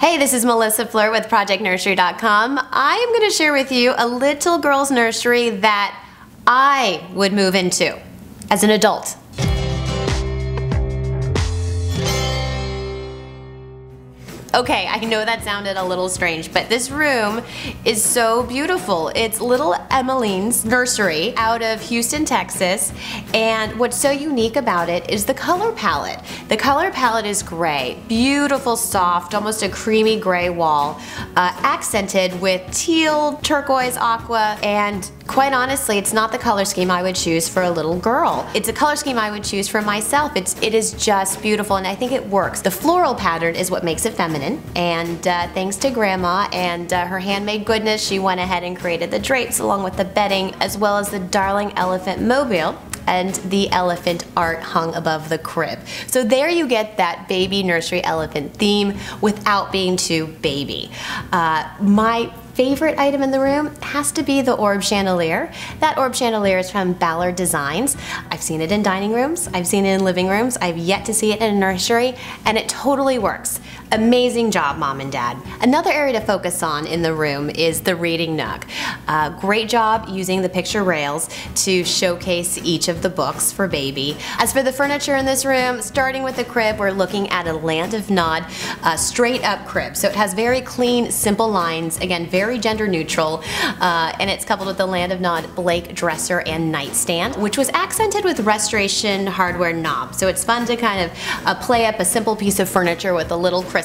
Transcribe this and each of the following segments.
Hey, this is Melisa Fluhr with ProjectNursery.com. I am going to share with you a little girl's nursery that I would move into as an adult. Okay, I know that sounded a little strange, but this room is so beautiful. It's little Emmeline's nursery out of Houston, Texas, and what's so unique about it is the color palette. The color palette is gray, beautiful, soft, almost a creamy gray wall, accented with teal, turquoise, aqua, and quite honestly, it's not the color scheme I would choose for a little girl. It's a color scheme I would choose for myself. It is just beautiful, and I think it works. The floral pattern is what makes it feminine, and thanks to Grandma and her handmade goodness, she went ahead and created the drapes along with the bedding, as well as the darling elephant mobile and the elephant art hung above the crib. So there you get that baby nursery elephant theme without being too baby. My favorite item in the room has to be the orb chandelier. That orb chandelier is from Ballard Designs. I've seen it in dining rooms, I've seen it in living rooms, I've yet to see it in a nursery, and it totally works. Amazing job, Mom and Dad. Another area to focus on in the room is the reading nook. Great job using the picture rails to showcase each of the books for baby. As for the furniture in this room, starting with the crib, we're looking at a Land of Nod straight up crib. So it has very clean, simple lines, again, very gender neutral, and it's coupled with the Land of Nod Blake dresser and nightstand, which was accented with restoration hardware knob. So it's fun to kind of play up a simple piece of furniture with a little crystal.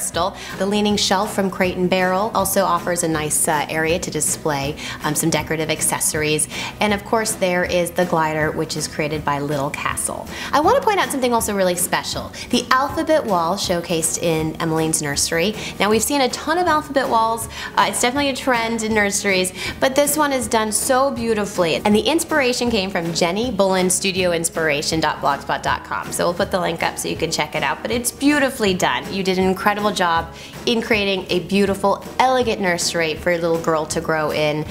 The leaning shelf from Crate and Barrel also offers a nice area to display some decorative accessories. And of course there is the glider, which is created by Little Castle. I want to point out something also really special. The alphabet wall showcased in Emmeline's nursery. Now we've seen a ton of alphabet walls. It's definitely a trend in nurseries, but this one is done so beautifully. And the inspiration came from Jenny Bullen studioinspiration.blogspot.com. So we'll put the link up so you can check it out, but it's beautifully done. You did an incredible job in creating a beautiful, elegant nursery for your little girl to grow in.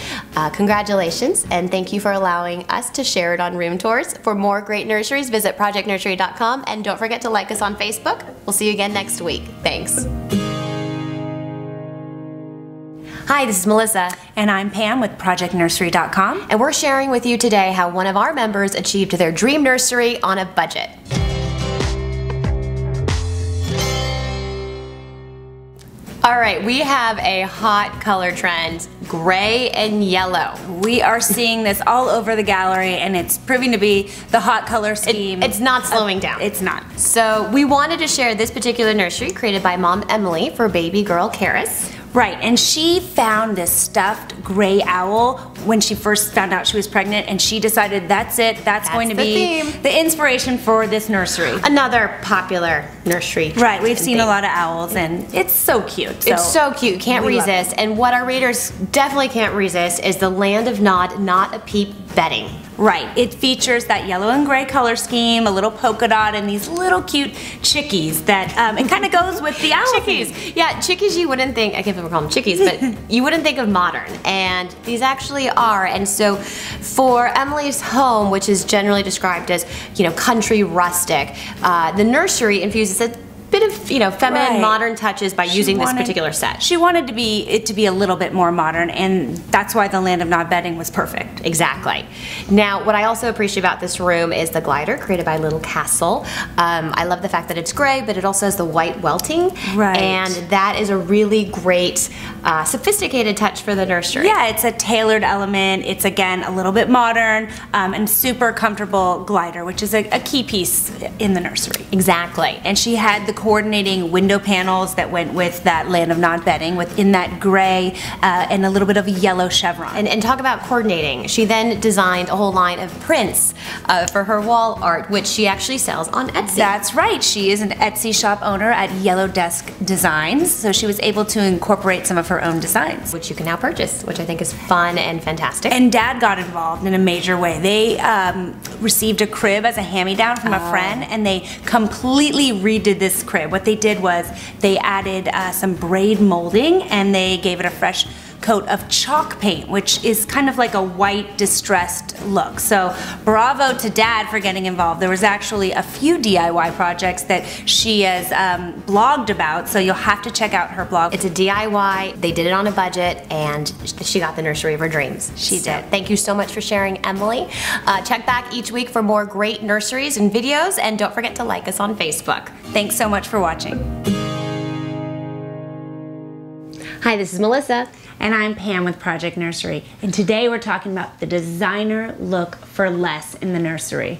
Congratulations, and thank you for allowing us to share it on room tours. For more great nurseries, visit ProjectNursery.com, and don't forget to like us on Facebook. We'll see you again next week. Thanks. Hi, this is Melisa. And I'm Pam with ProjectNursery.com. And we're sharing with you today how one of our members achieved their dream nursery on a budget. All right, we have a hot color trend, gray and yellow. We are seeing this all over the gallery, and it's proving to be the hot color scheme. It's not slowing down. It's not. So we wanted to share this particular nursery created by Mom Emily for baby girl Karis. Right, and she found this stuffed gray owl when she first found out she was pregnant, and she decided that's it, that's going to be the inspiration for this nursery. Another popular nursery. Right, we've seen a lot of owls, and it's so cute. So it's so cute, can't resist. And what our readers definitely can't resist is the Land of Nod, Not a Peep bedding. Right, it features that yellow and gray color scheme, a little polka dot, and these little cute chickies that, it kind of goes with the owl. Chickies. Yeah, chickies you wouldn't think, I can't even call them chickies, but you wouldn't think of modern, and these actually are. And so for Emily's home, which is generally described as, you know, country rustic, the nursery infuses a bit of, you know, feminine, modern touches by using this particular set. She wanted it to be a little bit more modern, and that's why the Land of Nod bedding was perfect. Exactly. Now, what I also appreciate about this room is the glider created by Little Castle. I love the fact that it's gray, but it also has the white welting. Right. And that is a really great, sophisticated touch for the nursery. Yeah, it's a tailored element. It's, again, a little bit modern, and super comfortable glider, which is a key piece in the nursery. Exactly. And she had the coordinating window panels that went with that Land of Nod bedding within that gray and a little bit of a yellow chevron. And talk about coordinating. She then designed a whole line of prints for her wall art, which she actually sells on Etsy. That's right. She is an Etsy shop owner at Yellow Desk Designs, so she was able to incorporate some of her own designs. Which you can now purchase, which I think is fun and fantastic. And Dad got involved in a major way. They received a crib as a hand-me-down from a friend, and they completely redid this crib. What they did was they added some braid molding, and they gave it a fresh coat of chalk paint, which is kind of like a white distressed look. So bravo to Dad for getting involved. There was actually a few DIY projects that she has blogged about, so you'll have to check out her blog. It's a DIY, they did it on a budget, and she got the nursery of her dreams. She did. Thank you so much for sharing, Emily. Check back each week for more great nurseries and videos, and don't forget to like us on Facebook. Thanks so much for watching. Hi, this is Melissa. And I'm Pam with Project Nursery. And today we're talking about the designer look for less in the nursery.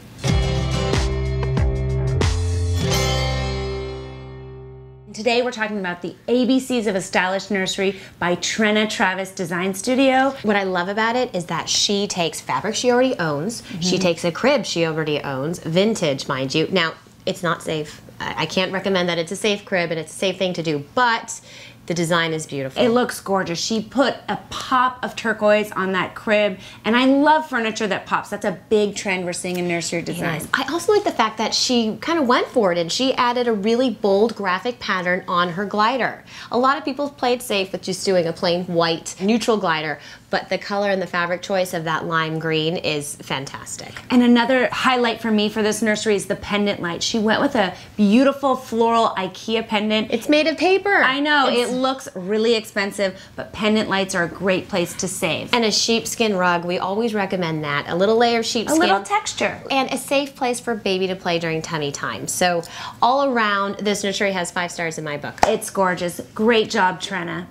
Today we're talking about the ABCs of a Stylish Nursery by Trenna Travis Design Studio. What I love about it is that she takes fabric she already owns, she takes a crib she already owns, vintage, mind you. Now, it's not safe. I can't recommend that it's a safe crib and it's a safe thing to do, but the design is beautiful. It looks gorgeous. She put a pop of turquoise on that crib, and I love furniture that pops. That's a big trend we're seeing in nursery design. Yes. I also like the fact that she kind of went for it and she added a really bold graphic pattern on her glider. A lot of people play it safe with just doing a plain white neutral glider, but the color and the fabric choice of that lime green is fantastic. And another highlight for me for this nursery is the pendant light. She went with a beautiful floral IKEA pendant. It's made of paper. I know, it looks really expensive, but pendant lights are a great place to save. And a sheepskin rug, we always recommend that. A little layer of sheepskin. A little texture. And a safe place for baby to play during tummy time. So all around, this nursery has 5 stars in my book. It's gorgeous. Great job, Trenna.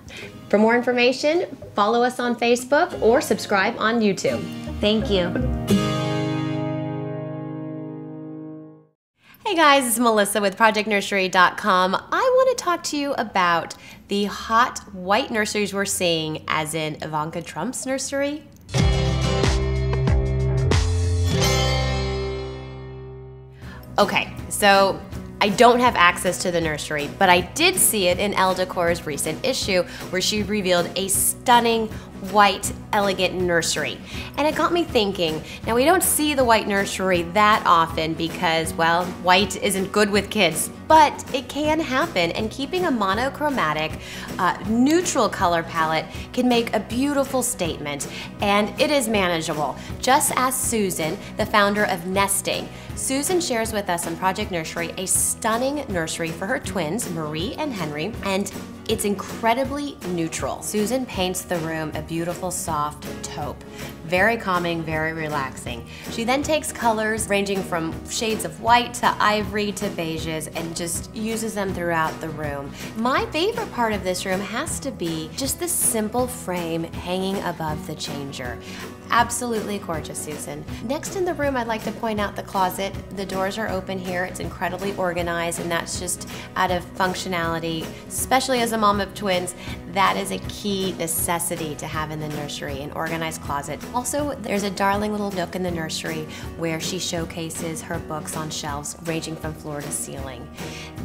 For more information, follow us on Facebook or subscribe on YouTube. Thank you. Hey guys, it's Melissa with ProjectNursery.com. I want to talk to you about the hot white nurseries we're seeing, as in Ivanka Trump's nursery. Okay, so I don't have access to the nursery, but I did see it in Elle Decor's recent issue where she revealed a stunning white, elegant nursery. And it got me thinking, now we don't see the white nursery that often because, well, white isn't good with kids, but it can happen, and keeping a monochromatic, neutral color palette can make a beautiful statement, and it is manageable. Just ask Susan, the founder of Nesting. Susan shares with us on Project Nursery a stunning nursery for her twins, Marie and Henry, and it's incredibly neutral. Susan paints the room a beautiful soft taupe. Very calming, very relaxing. She then takes colors ranging from shades of white to ivory to beiges and just uses them throughout the room. My favorite part of this room has to be just the simple frame hanging above the changer. Absolutely gorgeous, Susan. Next in the room, I'd like to point out the closet. The doors are open here. It's incredibly organized, and that's just out of functionality, especially as a mom of twins. That is a key necessity to have in the nursery, an organized closet. Also, there's a darling little nook in the nursery where she showcases her books on shelves ranging from floor to ceiling.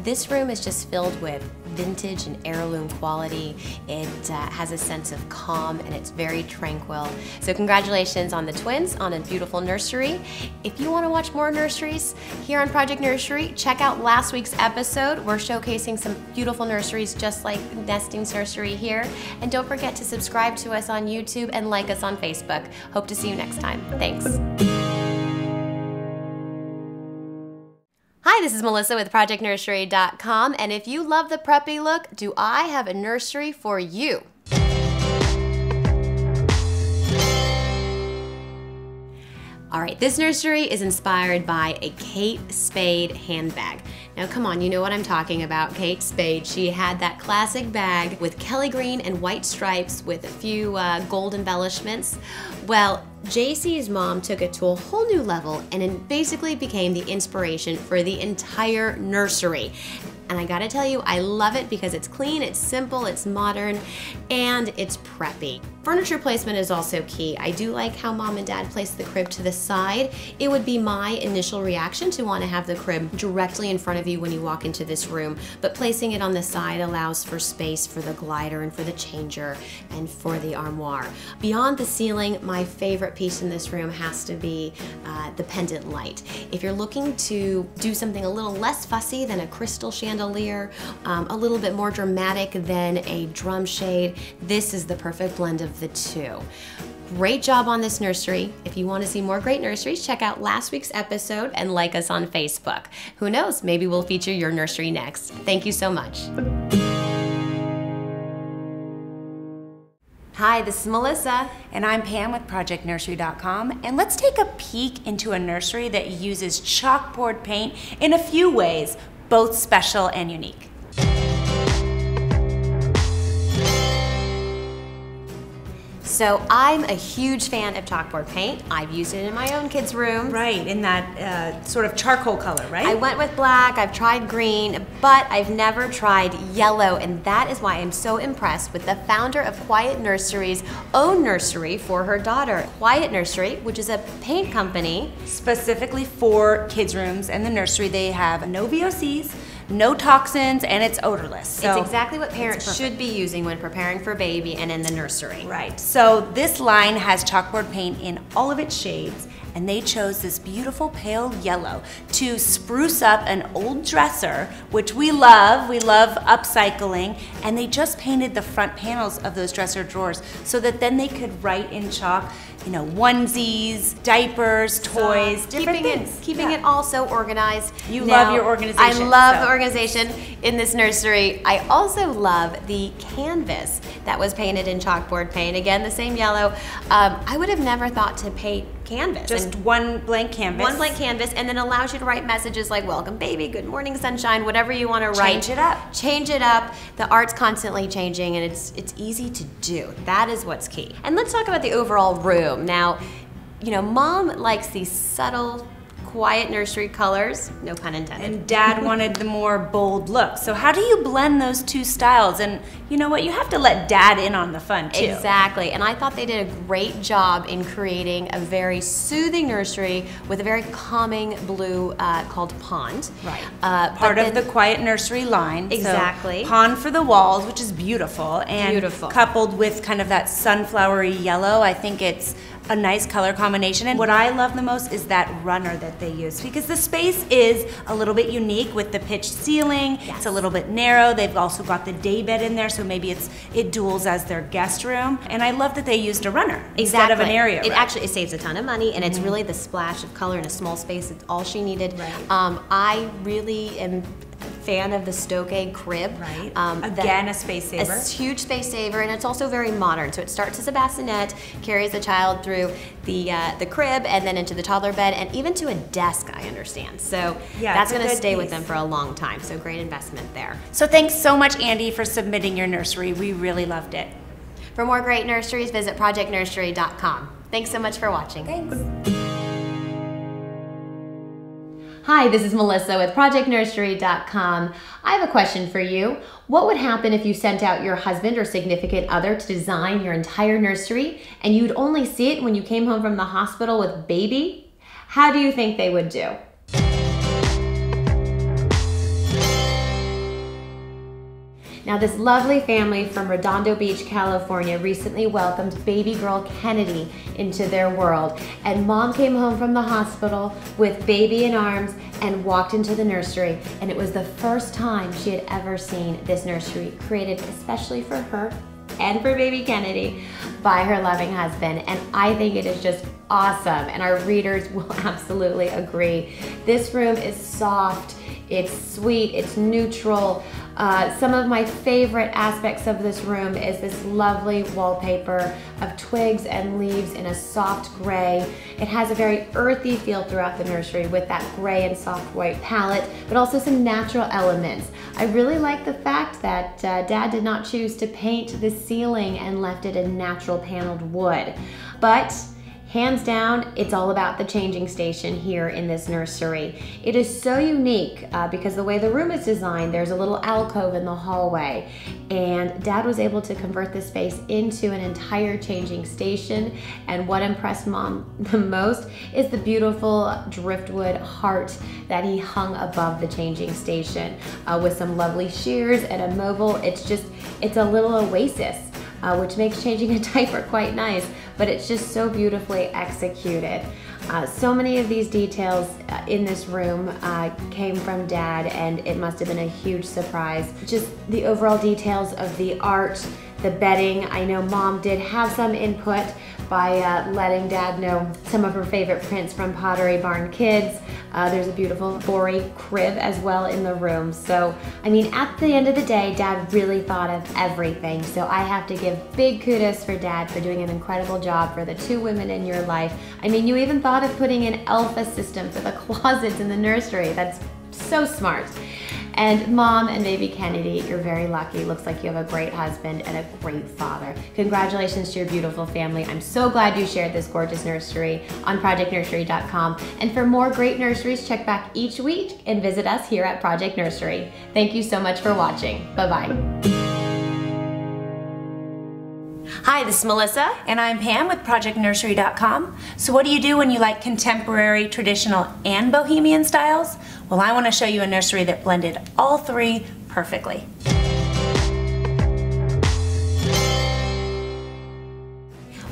This room is just filled with vintage and heirloom quality. It has a sense of calm, and it's very tranquil. So congratulations on the twins on a beautiful nursery. If you want to watch more nurseries here on Project Nursery, check out last week's episode. We're showcasing some beautiful nurseries just like Nesting's nursery here. And don't forget to subscribe to us on YouTube and like us on Facebook. Hope to see you next time. Thanks. Hi, this is Melissa with ProjectNursery.com, and if you love the preppy look, do I have a nursery for you? All right, this nursery is inspired by a Kate Spade handbag. Now come on, you know what I'm talking about, Kate Spade. She had that classic bag with Kelly green and white stripes with a few gold embellishments. Well, JC's mom took it to a whole new level and it basically became the inspiration for the entire nursery. And I gotta tell you, I love it because it's clean, it's simple, it's modern, and it's preppy. Furniture placement is also key. I do like how mom and dad placed the crib to the side. It would be my initial reaction to want to have the crib directly in front of you when you walk into this room, but placing it on the side allows for space for the glider and for the changer and for the armoire. Beyond the ceiling, my favorite piece in this room has to be the pendant light. If you're looking to do something a little less fussy than a crystal chandelier, chandelier, a little bit more dramatic than a drum shade. This is the perfect blend of the two. Great job on this nursery. If you want to see more great nurseries, check out last week's episode and like us on Facebook. Who knows, maybe we'll feature your nursery next. Thank you so much. Hi, this is Melissa. And I'm Pam with ProjectNursery.com, and let's take a peek into a nursery that uses chalkboard paint in a few ways, both special and unique. So I'm a huge fan of chalkboard paint. I've used it in my own kids' room. Right, in that sort of charcoal color, right? I went with black, I've tried green, but I've never tried yellow, and that is why I'm so impressed with the founder of Quiet Nursery's own nursery for her daughter. Quiet Nursery, which is a paint company. Specifically for kids' rooms and the nursery, they have no VOCs, no toxins, and it's odorless. So it's exactly what parents should be using when preparing for baby and in the nursery. Right, so this line has chalkboard paint in all of its shades, and they chose this beautiful pale yellow to spruce up an old dresser, which we love upcycling, and they just painted the front panels of those dresser drawers so that then they could write in chalk, you know, onesies, diapers, toys, different things. Keeping it all so organized. You love your organization. I love the organization in this nursery. I also love the canvas that was painted in chalkboard paint. Again, the same yellow. I would have never thought to paint canvas. Just one blank canvas. One blank canvas, and then allows you to write messages like welcome baby, good morning sunshine, whatever you want to write. Change it up. Change it up. The art's constantly changing, and it's easy to do. That is what's key. And let's talk about the overall room. Now, you know, Mom likes these subtle, quiet nursery colors, no pun intended. And Dad wanted the more bold look. So how do you blend those two styles? And you know what, you have to let Dad in on the fun too. Exactly, and I thought they did a great job in creating a very soothing nursery with a very calming blue called Pond. Right, part of the Quiet Nursery line. Exactly. So pond for the walls, which is beautiful. And beautiful. Coupled with kind of that sunflowery yellow, I think it's a nice color combination. And what I love the most is that runner that they use, because the space is a little bit unique with the pitched ceiling. Yes. It's a little bit narrow. They've also got the day bed in there, so maybe it duels as their guest room. And I love that they used a runner instead of an area. It saves a ton of money, and it's really the splash of color in a small space. It's all she needed. Right. I really am fan of the Stoke Egg crib. Right. Again, a space saver. A huge space saver, and it's also very modern. So it starts as a bassinet, carries the child through the crib, and then into the toddler bed, and even to a desk, I understand. So yeah, that's going to stay with them for a long time. So great investment there. So thanks so much, Andy, for submitting your nursery. We really loved it. For more great nurseries, visit ProjectNursery.com. Thanks so much for watching. Thanks. Hi, this is Melissa with ProjectNursery.com. I have a question for you. What would happen if you sent out your husband or significant other to design your entire nursery and you'd only see it when you came home from the hospital with baby? How do you think they would do? Now, this lovely family from Redondo Beach, California recently welcomed baby girl Kennedy into their world. And Mom came home from the hospital with baby in arms and walked into the nursery. And it was the first time she had ever seen this nursery created especially for her and for baby Kennedy by her loving husband. And I think it is just awesome. And our readers will absolutely agree. This room is soft, it's sweet, it's neutral. Some of my favorite aspects of this room is this lovely wallpaper of twigs and leaves in a soft gray. It has a very earthy feel throughout the nursery with that gray and soft white palette, but also some natural elements. I really like the fact that Dad did not choose to paint the ceiling and left it in natural paneled wood. But hands down, it's all about the changing station here in this nursery. It is so unique because the way the room is designed, there's a little alcove in the hallway, and Dad was able to convert this space into an entire changing station. And what impressed Mom the most is the beautiful driftwood heart that he hung above the changing station with some lovely shears and a mobile. It's a little oasis. Which makes changing a diaper quite nice, but it's just so beautifully executed. So many of these details in this room came from Dad, and it must have been a huge surprise. Just the overall details of the art, the bedding. I know Mom did have some input by letting Dad know some of her favorite prints from Pottery Barn Kids. There's a beautiful Bori crib as well in the room. So, I mean, at the end of the day, Dad really thought of everything. So I have to give big kudos for Dad for doing an incredible job for the two women in your life. I mean, you even thought of putting an Elfa system for the closets in the nursery. That's so smart. And Mom and baby Kennedy, you're very lucky. Looks like you have a great husband and a great father. Congratulations to your beautiful family. I'm so glad you shared this gorgeous nursery on projectnursery.com. And for more great nurseries, check back each week and visit us here at Project Nursery. Thank you so much for watching. Bye-bye. Hi, this is Melissa. And I'm Pam with ProjectNursery.com. So what do you do when you like contemporary, traditional, and bohemian styles? Well, I want to show you a nursery that blended all three perfectly.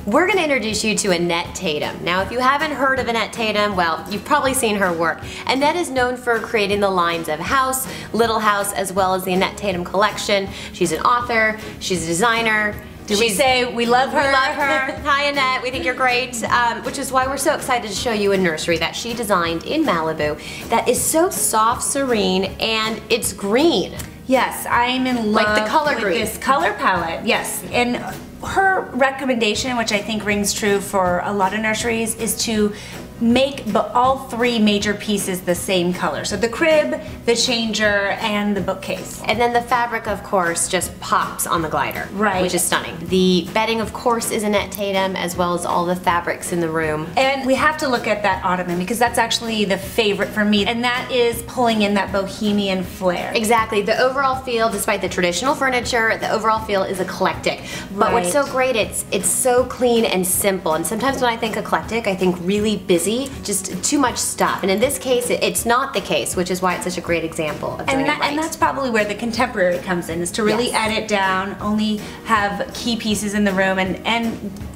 We're going to introduce you to Annette Tatum. Now, if you haven't heard of Annette Tatum, well, you've probably seen her work. Annette is known for creating the lines of House, Little House, as well as the Annette Tatum collection. She's an author, she's a designer. Did we say we love her? We love her. Hi, Annette. We think you're great, which is why we're so excited to show you a nursery that she designed in Malibu that is so soft, serene, and it's green. Yes, I'm in love like the color with green. This color palette. Yes, and her recommendation, which I think rings true for a lot of nurseries, is to make all three major pieces the same color. So the crib, the changer, and the bookcase. And then the fabric, of course, just pops on the glider. Right. Which is stunning. The bedding, of course, is Annette Tatum, as well as all the fabrics in the room. And we have to look at that ottoman because that's actually the favorite for me, and that is pulling in that bohemian flair. Exactly. The overall feel, despite the traditional furniture, the overall feel is eclectic. But what's so great, it's so clean and simple. And sometimes when I think eclectic, I think really busy, just too much stuff. And in this case, it's not the case, which is why it's such a great example of doing it right. And that's probably where the contemporary comes in, is to really edit down, only have key pieces in the room, and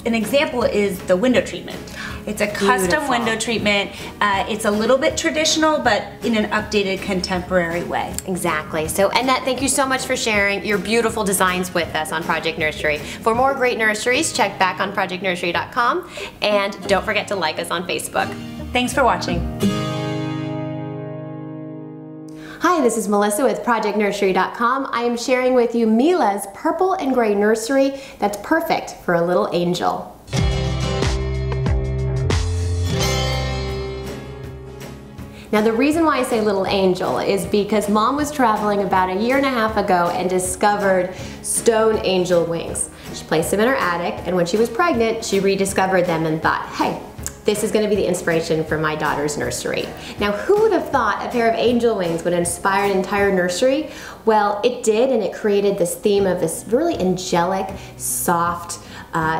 an example is the window treatment. It's a custom window treatment. It's a little bit traditional, but in an updated contemporary way. Exactly. So Annette, thank you so much for sharing your beautiful designs with us on Project Nursery. For more great nurseries, check back on projectnursery.com, and don't forget to like us on Facebook. Thanks for watching. Hi, this is Melissa with ProjectNursery.com. I am sharing with you Mila's purple and gray nursery that's perfect for a little angel. Now, the reason why I say little angel is because Mom was traveling about a year and a half ago and discovered stone angel wings. She placed them in her attic, and when she was pregnant, she rediscovered them and thought, hey, this is going to be the inspiration for my daughter's nursery. Now, who would have thought a pair of angel wings would inspire an entire nursery? Well, it did, and it created this theme of this really angelic, soft,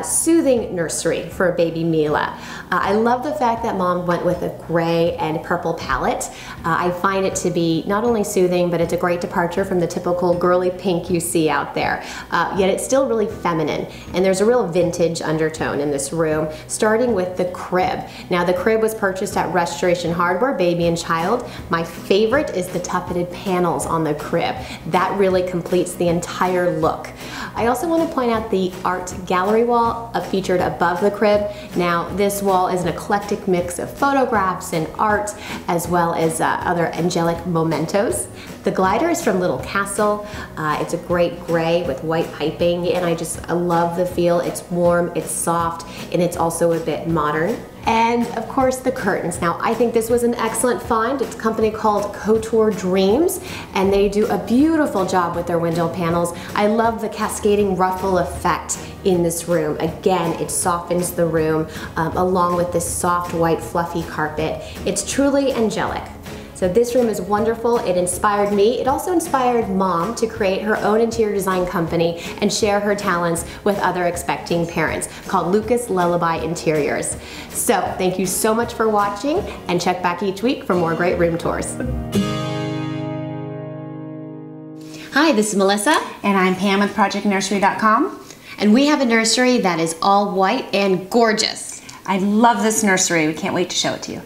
soothing nursery for baby Mila. I love the fact that Mom went with a gray and purple palette. I find it to be not only soothing, but it's a great departure from the typical girly pink you see out there. Yet it's still really feminine, and there's a real vintage undertone in this room, starting with the crib. Now, the crib was purchased at Restoration Hardware, Baby and Child. My favorite is the tufted panels on the crib. That really completes the entire look. I also want to point out the art gallery wall featured above the crib. Now, this wall is an eclectic mix of photographs and art, as well as other angelic mementos. The glider is from Little Castle. It's a great gray with white piping, and I love the feel. It's warm, it's soft, and it's also a bit modern. And of course, the curtains. Now, I think this was an excellent find. It's a company called Couture Dreams, and they do a beautiful job with their window panels. I love the cascading ruffle effect in this room. Again, it softens the room along with this soft white fluffy carpet. It's truly angelic. So this room is wonderful. It inspired me. It also inspired Mom to create her own interior design company and share her talents with other expecting parents, called Lucas Lullaby Interiors. So thank you so much for watching, and check back each week for more great room tours. Hi, this is Melissa. And I'm Pam with ProjectNursery.com. And we have a nursery that is all white and gorgeous. I love this nursery. We can't wait to show it to you.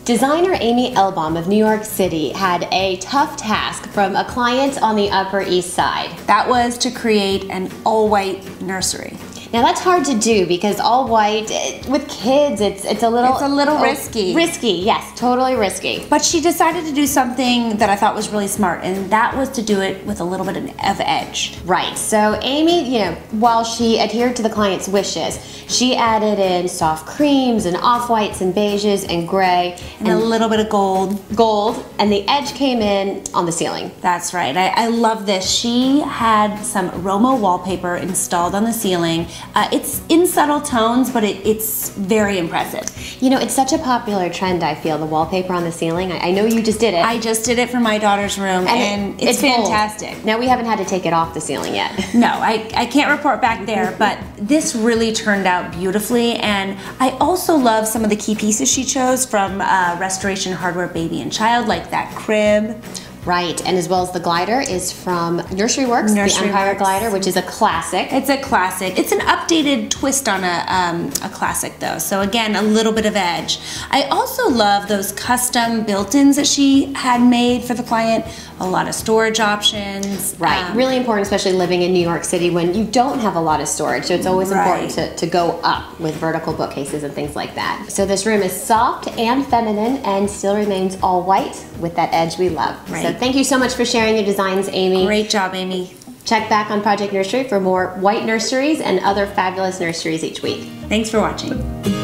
Designer Amy Elbaum of New York City had a tough task from a client on the Upper East Side. That was to create an all-white nursery. Now that's hard to do because all white, with kids, it's a little risky. Risky, yes, totally risky. But she decided to do something that I thought was really smart, and that was to do it with a little bit of edge. Right, so Amy, while she adhered to the client's wishes, she added in soft creams and off-whites and beiges and gray. And a little bit of gold. Gold, and the edge came in on the ceiling. That's right, I love this. She had some Romo wallpaper installed on the ceiling. It's in subtle tones, but it's very impressive. It's such a popular trend, I feel, the wallpaper on the ceiling. I know you just did it. I just did it for my daughter's room, and it's fantastic. Bold. Now, we haven't had to take it off the ceiling yet. No, I can't report back there, but this really turned out beautifully, and I also love some of the key pieces she chose from Restoration Hardware Baby and Child, like that crib. Right, and as well as the glider is from Nursery Works, the Empire glider, which is a classic. It's a classic. It's an updated twist on a classic though, so again, a little bit of edge. I also love those custom built-ins that she had made for the client. A lot of storage options. Right, really important, especially living in New York City when you don't have a lot of storage, so it's always important to go up with vertical bookcases and things like that. So this room is soft and feminine and still remains all white with that edge we love. Right. So thank you so much for sharing your designs, Amy. Great job, Amy. Check back on Project Nursery for more white nurseries and other fabulous nurseries each week. Thanks for watching.